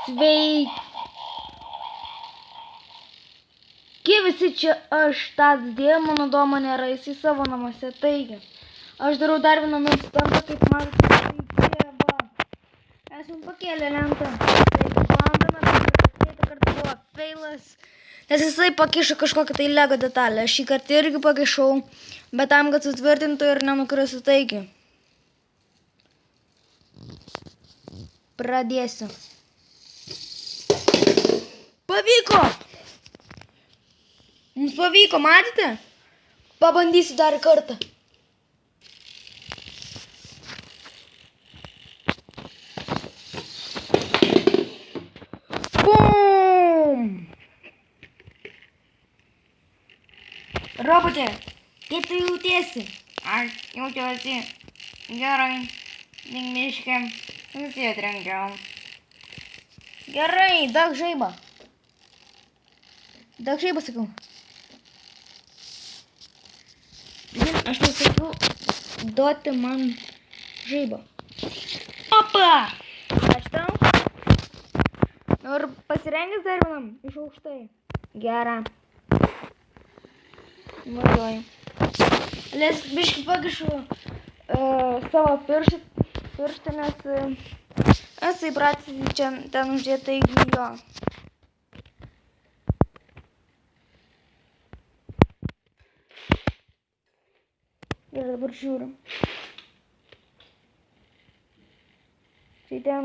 Sveiki visi, čia aš Tadas dėja, mano doma nėra, jisai savo namuose, taigi. Aš darau dar vieną nustampą, kaip matote, tai va. Mes jums pakėlė lentą. Taigi, bandome, kad praeitą kartą buvo feilas, nes jisai pakišo kažkokią tai lego detalę. Aš šį kartą irgi pakišau, bet tam, kad sutvirtintų ir nenukristų, taigi. Pradėsiu. Pavyko! Mums pavyko, matėte? Pabandysiu dar kartą. Bum! Robotė, kaip tu jautiesi? Aš jaučiuosi gerai, tik miške susitrenkiau. Gerai, dag žaibą. Dag žaibą, sakau. Aš tau sakiau, duoti man žaibą. Opa! Ačiū tau. Ir pasirengęs dar vienam iš aukštai. Gerą. Važiuoju. Lės biškį pakišu savo pirštą, nes esu įpratęs čia ten uždėti, taigi jo. Ir dabar žiūrim. Štai ten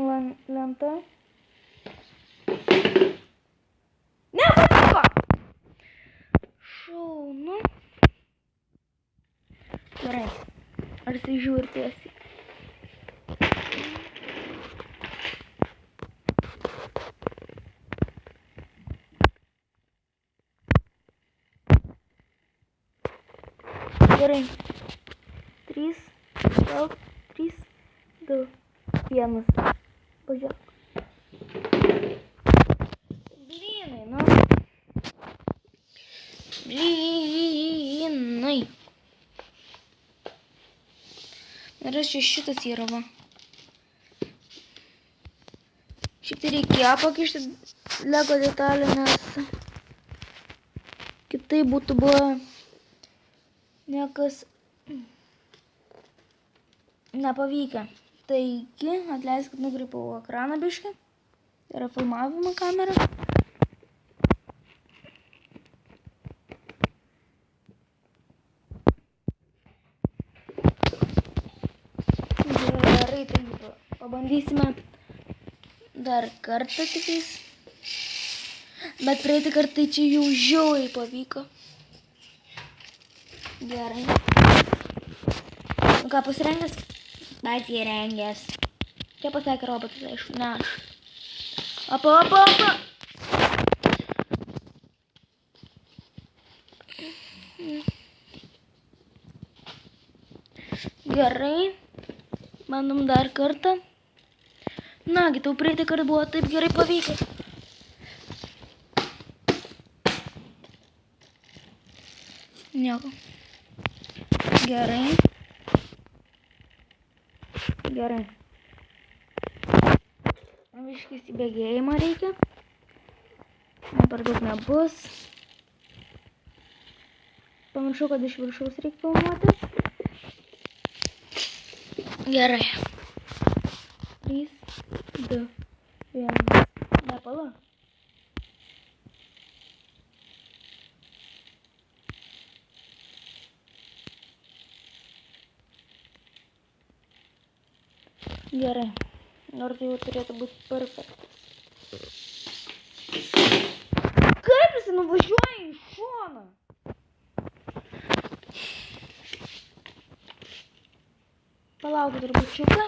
lenta. Nepavyko! Šaunu. Gerai. Ar jisai žiūri tiesiai? Gerai. 3, 2, 1. Važiuok. Blynai, nu. Blynai. Ir aš šitas yra, va. Šiaip tai reikėjo pakišti lego detalę, nes kitaip būtų buvo niekas nepavykę. Taigi, atleisk, kad nukrypau ekraną biškį. Yra filmavimo kamera. Gerai, taigi pabandysime dar kartą tiktais. Bet praeitą kartą čia jau žiauriai pavyko. Gerai. Nu ką, pasirengęs? Pasirengęs. Čia pasakė robotas, aišku, ne aš. Opa. Gerai. Bandom dar kartą. Nagi, tau praeitą kartą buvo taip gerai pavykę. Nieko. Gerai. Gerai. Viškai įsibėgėjimą reikia. Per daug nebus. Pamiršau, kad iš viršaus reikia filmuoti. Gerai. 3, 2, 1. Nepala. Gerai. Nors jau turėtų būti perfektas. Kaip jis nuvažiuoja į šoną? Palaukit trupučiuką.